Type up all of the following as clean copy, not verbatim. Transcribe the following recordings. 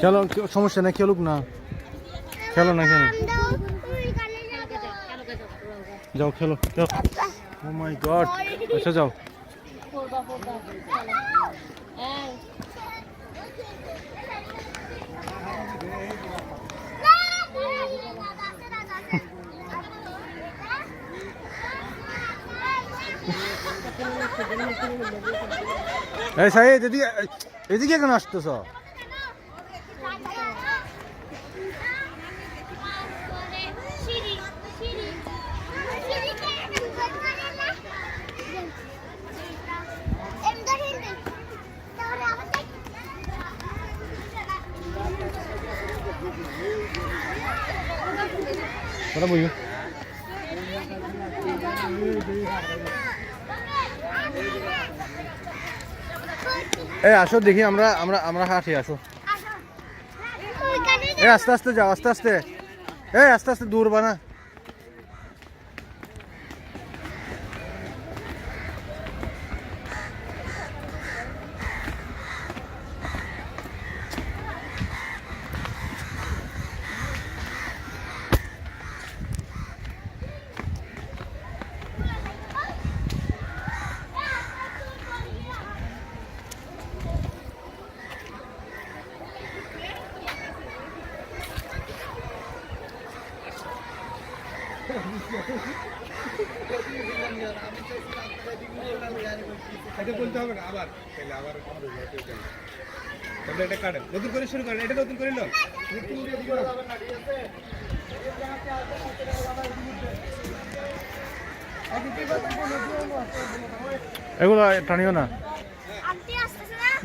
খেলো, সমস্যা নেই, খেলুক না, খেলো না কেন, যাও খেলো। ও মাই গড, আচ্ছা যাও। এই সাইদ, এদিকে এদিকে কেন আসতেছ? বইও এই আসো দেখি, আমরা আমরা আমরা হাঁটি, আসো। এই আস্তে আস্তে যাও, আস্তে আস্তে, এই আস্তে আস্তে, দূর বানা। এটা বলতে হবে না আবার, তাহলে আবার তাহলে এটা কাটেন, নতুন করে শুরু করেন, এটা নতুন করে লো। এগুলো টানিও না,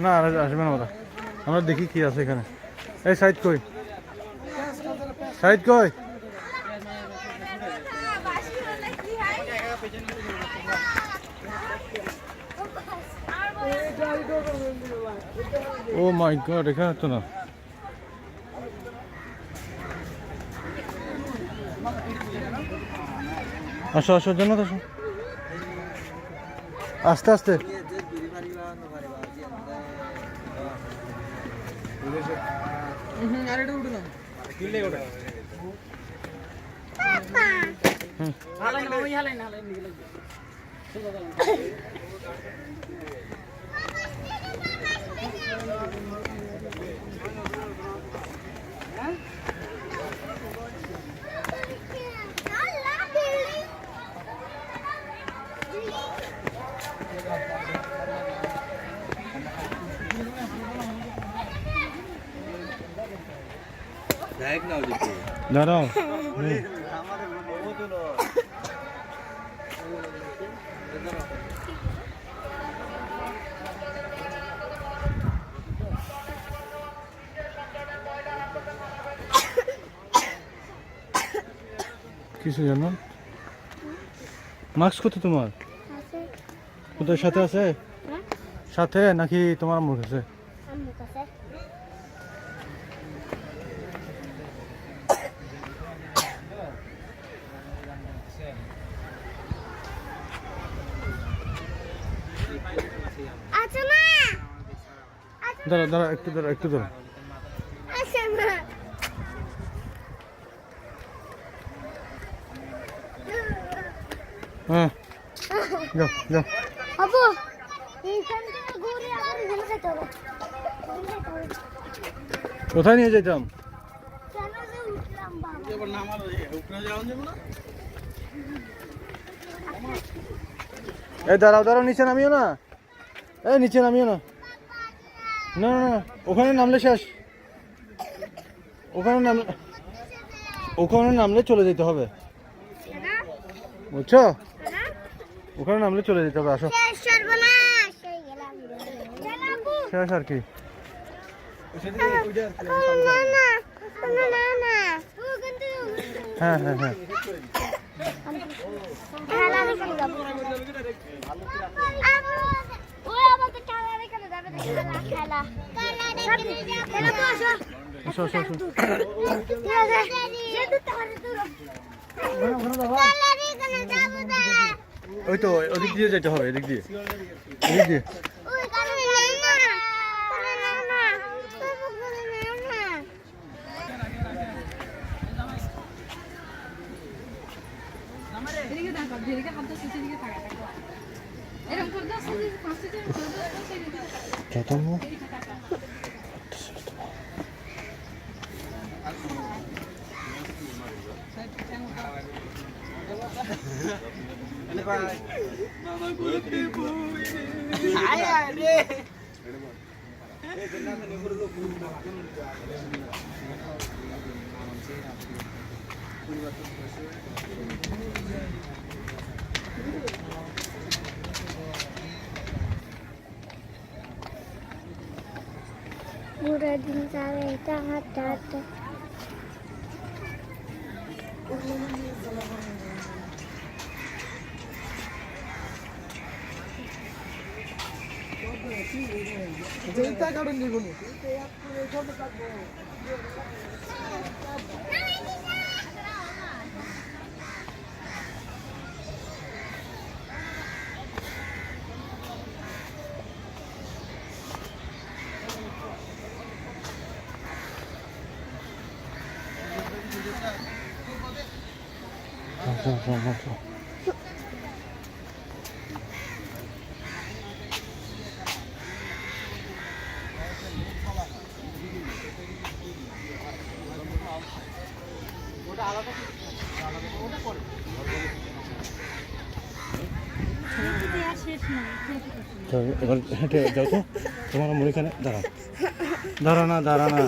না আসবে না ওরা। আমরা দেখি কি আছে এখানে। এই সাইড কই, সাইড কই? ও মাই গড, এখানে তো না। আসো আসো, জানো আসো, আস্তে আস্তে। দাঁড়াও, কিছু জানো? মাস্ক কোথায় তোমার? কোথায়, সাথে আছে? সাথে নাকি তোমার মুখ আছে? দাঁড়া দাঁড়া, একটু দাঁড়া, একটু দাঁড়া। হ্যাঁ, যাও যাও। কোথায় নিয়ে যেতাম? এই দাঁড়াও দাঁড়াও, নিচে নামিও না, এই নিচে নামিও না, না না না, ওখানে নামলে শেষ, ওখানে নামলে চলে যেতে হবে, বুঝছো? ওখানে নামলে চলে যেতে হবে, আসো। শেষ আর কি? হ্যাঁ হ্যাঁ হ্যাঁ, ওই তো ওদিক দিয়ে যেতে হবে, এদিক দিয়ে, এদিক দিয়ে। Udah dincari tangan. যেটা কারণ দিব না তো এবার হেঁটে যাও তো, তোমার মুড়িখানে দাঁড়া, দাঁড়া না।